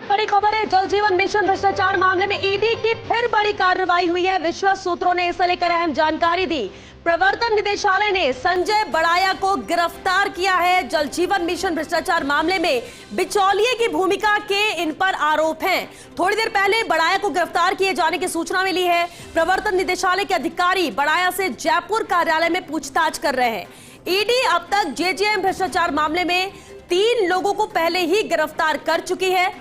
बड़ी खबर है, जल जीवन मिशन भ्रष्टाचार मामले में ईडी की फिर बड़ी कार्रवाई हुई है। विश्वस्त सूत्रों ने इसे लेकर अहम जानकारी दी। प्रवर्तन निदेशालय ने संजय बड़ाया को गिरफ्तार किया है। जल जीवन मिशन भ्रष्टाचार मामले में बिचौलिए की भूमिका के इन पर आरोप हैं। थोड़ी देर पहले बड़ाया को गिरफ्तार किए जाने की सूचना मिली है। प्रवर्तन निदेशालय के अधिकारी बड़ाया से जयपुर कार्यालय में पूछताछ कर रहे हैं। ईडी अब तक जेजेएम भ्रष्टाचार मामले में 3 लोगों को पहले ही गिरफ्तार कर चुकी है।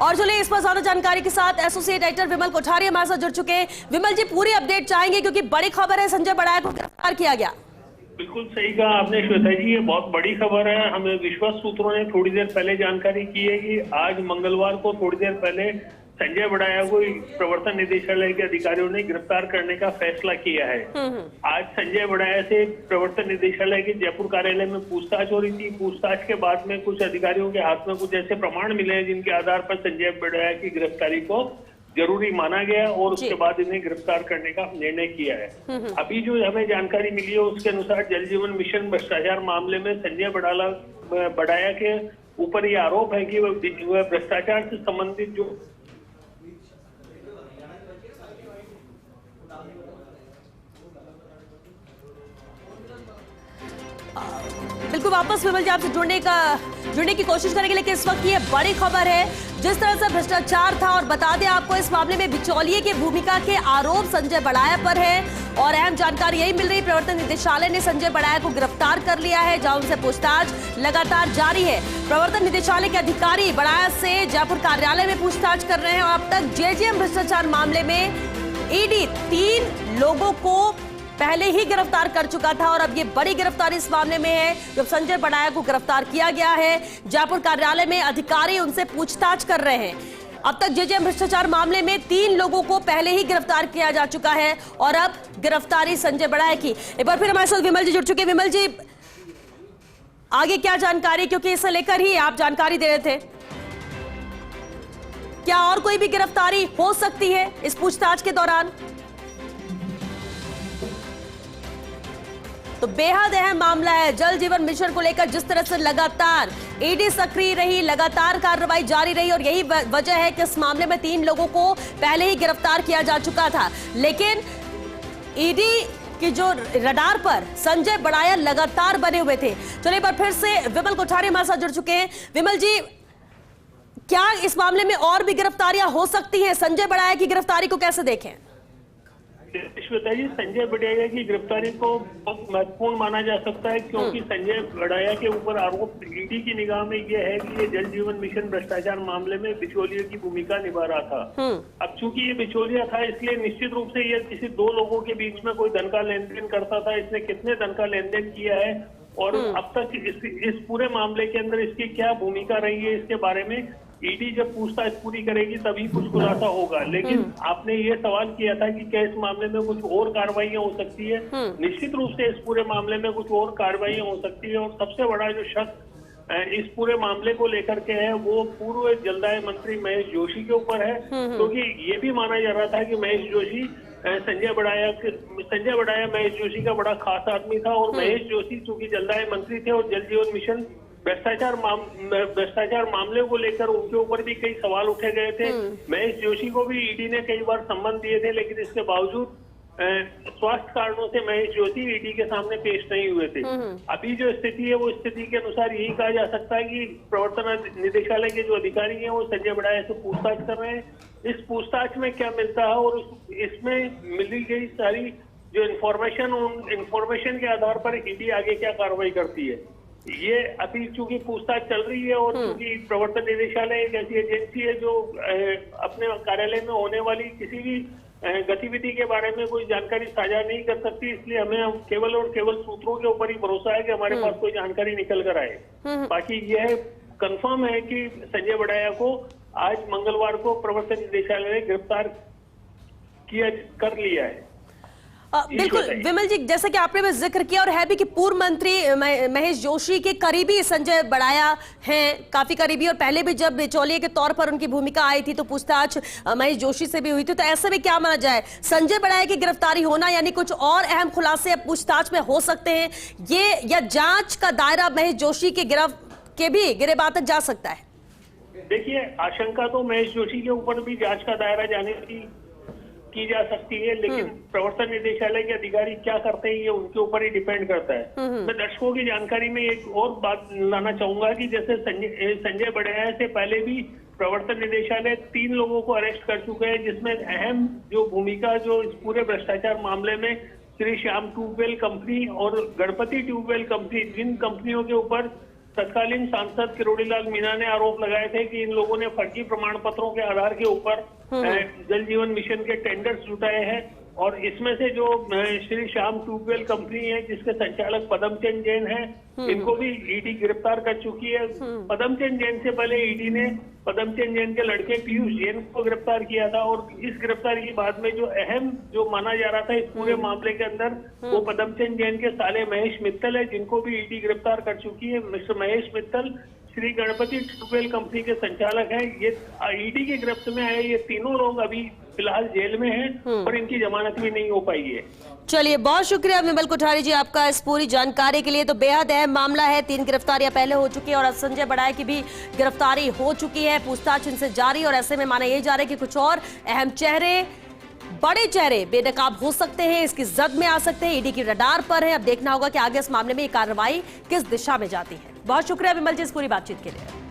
और चलिए इस पर ज्यादा जानकारी के साथ एसोसिएट एडिटर विमल कोठारी हमारे साथ जुड़ चुके हैं। विमल जी, पूरी अपडेट चाहेंगे क्योंकि बड़ी खबर है, संजय बड़ाया को गिरफ्तार किया गया। बिल्कुल सही कहा आपने श्वेता जी, ये बहुत बड़ी खबर है। हमें विश्वस्त सूत्रों ने थोड़ी देर पहले जानकारी की है कि आज मंगलवार को थोड़ी देर पहले संजय बड़ाया को प्रवर्तन निदेशालय के अधिकारियों ने गिरफ्तार करने का फैसला किया है। आज संजय बड़ाया से प्रवर्तन निदेशालय के जयपुर कार्यालय में पूछताछ हो रही थी। पूछताछ के बाद में कुछ अधिकारियों के हाथ में कुछ ऐसे प्रमाण मिले हैं जिनके आधार पर संजय बड़ाया की गिरफ्तारी को जरूरी माना गया और उसके बाद इन्हें गिरफ्तार करने का निर्णय किया है। अभी जो हमें जानकारी मिली है उसके अनुसार जल जीवन मिशन भ्रष्टाचार मामले में संजय बड़ाया के ऊपर ये आरोप है कि वह भ्रष्टाचार से संबंधित जो बिल्कुल वापस विमल जी आपसे जुड़ने की कोशिश करेंगे, लेकिन इस वक्त ये बड़ी खबर है। जिस तरह से भ्रष्टाचार था और बता दें आपको, इस मामले में बिचौलिए की भूमिका के आरोप संजय बड़ाया पर है और अहम जानकारी यही मिल रही। प्रवर्तन निदेशालय ने संजय बड़ाया को गिरफ्तार कर लिया है, जहां उनसे पूछताछ लगातार जारी है। प्रवर्तन निदेशालय के अधिकारी बड़ाया से जयपुर कार्यालय में पूछताछ कर रहे हैं और अब तक जेजेएम भ्रष्टाचार मामले में ईडी 3 लोगों को पहले ही गिरफ्तार कर चुका था और अब ये बड़ी गिरफ्तारी इस मामले में है जब संजय बड़ाया को गिरफ्तार किया गया है। जयपुर कार्यालय में अधिकारी उनसे पूछताछ कर रहे हैं। अब तक जेजेएम भ्रष्टाचार मामले में 3 लोगों को पहले ही गिरफ्तार किया जा चुका है और अब गिरफ्तारी संजय बड़ाया की। एक बार फिर हमारे साथ विमल जी जुड़ चुके हैं। विमल जी, आगे क्या जानकारी, क्योंकि इसे लेकर ही आप जानकारी दे रहे थे, क्या और कोई भी गिरफ्तारी हो सकती है इस पूछताछ के दौरान? तो बेहद अहम मामला है। जल जीवन मिशन को लेकर जिस तरह से लगातार ईडी सक्रिय रही, लगातार कार्रवाई जारी रही और यही वजह है कि इस मामले में 3 लोगों को पहले ही गिरफ्तार किया जा चुका था। लेकिन ईडी की जो रडार पर संजय बड़ाया लगातार बने हुए थे। चलिए पर फिर से विमल कोठारी हमारे साथ जुड़ चुके हैं। विमल जी, क्या इस मामले में और भी गिरफ्तारियां हो सकती हैं? संजय बड़ाया की गिरफ्तारी को कैसे देखें? श्वेता जी, संजय बड़ाया की गिरफ्तारी को बहुत महत्वपूर्ण माना जा सकता है क्योंकि संजय बड़ाया के ऊपर आरोप ईडी की निगाह में यह है कि ये जल जीवन मिशन भ्रष्टाचार मामले में बिचौलिए की भूमिका निभा रहा था। अब चूंकि ये बिचौलिया था इसलिए निश्चित रूप से ये किसी 2 लोगों के बीच में कोई धन का लेन देन करता था। इसने कितने धन का लेन देन किया है और अब तक इस पूरे मामले के अंदर इसकी क्या भूमिका रही है, इसके बारे में ईडी जब पूछताछ पूरी करेगी तभी कुछ खुलासा होगा। लेकिन आपने ये सवाल किया था कि क्या इस मामले में कुछ और कार्रवाइयां हो सकती है। निश्चित रूप से इस पूरे मामले में कुछ और कार्रवाइयां हो सकती है और सबसे बड़ा जो शक इस पूरे मामले को लेकर के है वो पूर्व जलदाय मंत्री महेश जोशी के ऊपर है, क्योंकि ये भी माना जा रहा था कि महेश जोशी संजय बड़ाया महेश जोशी का बड़ा खास आदमी था और महेश जोशी चूंकि जलदाय मंत्री थे और जल जीवन मिशन भ्रष्टाचार मामले को लेकर उनके ऊपर भी कई सवाल उठे गए थे। महेश जोशी को भी ईडी ने कई बार संबंध दिए थे, लेकिन इसके बावजूद स्वास्थ्य कारणों से महेश जोशी ईडी के सामने पेश नहीं हुए थे। अभी जो स्थिति है वो स्थिति के अनुसार यही कहा जा सकता है कि प्रवर्तन निदेशालय के जो अधिकारी हैं वो संजय बड़ाया से पूछताछ कर रहे हैं। इस पूछताछ में क्या मिलता है और इसमें मिली गई सारी जो इंफॉर्मेशन के आधार पर ईडी आगे क्या कार्रवाई करती है, ये अभी चूंकि पूछताछ चल रही है और चूंकि प्रवर्तन निदेशालय एक ऐसी एजेंसी है जो अपने कार्यालय में होने वाली किसी भी गतिविधि के बारे में कोई जानकारी साझा नहीं कर सकती, इसलिए हमें केवल और केवल सूत्रों के ऊपर ही भरोसा है कि हमारे पास कोई जानकारी निकल कर आए। बाकी यह कंफर्म है कि संजय बड़ाया को आज मंगलवार को प्रवर्तन निदेशालय ने गिरफ्तार कर लिया है। बिल्कुल विमल जी, जैसे कि आपने भी जिक्र किया और है भी कि पूर्व मंत्री महेश जोशी के करीबी संजय बड़ाया हैं, काफी करीबी, और पहले भी जब बिचौलिए के तौर पर उनकी भूमिका आई थी तो पूछताछ महेश जोशी से भी हुई थी। तो ऐसे में क्या माना जाए, संजय बड़ाया की गिरफ्तारी होना यानी कुछ और अहम खुलासे अब पूछताछ में हो सकते हैं ये, या जांच का दायरा महेश जोशी के गिरफ्त के भी गिरेबान तक जा सकता है? देखिए, आशंका तो महेश जोशी के ऊपर भी जांच का दायरा जाने की जा सकती है, लेकिन प्रवर्तन निदेशालय के अधिकारी क्या करते हैं ये उनके ऊपर ही डिपेंड करता है। मैं दर्शकों की जानकारी में एक और बात लाना चाहूंगा कि जैसे संजय बढ़िया से पहले भी प्रवर्तन निदेशालय 3 लोगों को अरेस्ट कर चुके हैं, जिसमें अहम जो भूमिका जो इस पूरे भ्रष्टाचार मामले में श्री श्याम ट्यूबवेल कंपनी और गणपति ट्यूबवेल कंपनी, जिन कंपनियों के ऊपर तत्कालीन सांसद किरोड़ीलाल मीणा ने आरोप लगाए थे कि इन लोगों ने फर्जी प्रमाण पत्रों के आधार के ऊपर जल जीवन मिशन के टेंडर्स जुटाए हैं। और इसमें से जो श्री श्याम ट्यूबवेल कंपनी है जिसके संचालक पदमचंद जैन हैं, इनको भी ईडी गिरफ्तार कर चुकी है। पदमचंद जैन से पहले ईडी ने पदमचंद जैन के लड़के पीयूष जैन को गिरफ्तार किया था, और इस गिरफ्तारी के बाद में जो अहम जो माना जा रहा था इस पूरे मामले के अंदर वो पदमचंद जैन के साले महेश मित्तल है, जिनको भी ईडी गिरफ्तार कर चुकी है। Mister Mahesh Mittal Shri Ganpati tubewell company के संचालक हैं। ये ईडी की गिरफ्त में आए ये तीनों लोग अभी फिलहाल जेल में हैं और इनकी जमानत भी नहीं हो पाई है। चलिए, बहुत शुक्रिया विमल कोठारी जी आपका इस पूरी जानकारी के लिए। तो बेहद अहम मामला है, 3 गिरफ्तारियां पहले हो चुकी है और अब संजय बढ़ाया की भी गिरफ्तारी हो चुकी है, पूछताछ इनसे जारी। और ऐसे में माना यह जा रहा है कि कुछ और अहम चेहरे, बड़े चेहरे बेनकाब हो सकते हैं, इसकी जद में आ सकते हैं, ईडी की रडार पर है। अब देखना होगा कि आगे इस मामले में ये कार्रवाई किस दिशा में जाती है। बहुत शुक्रिया विमल जी इस पूरी बातचीत के लिए।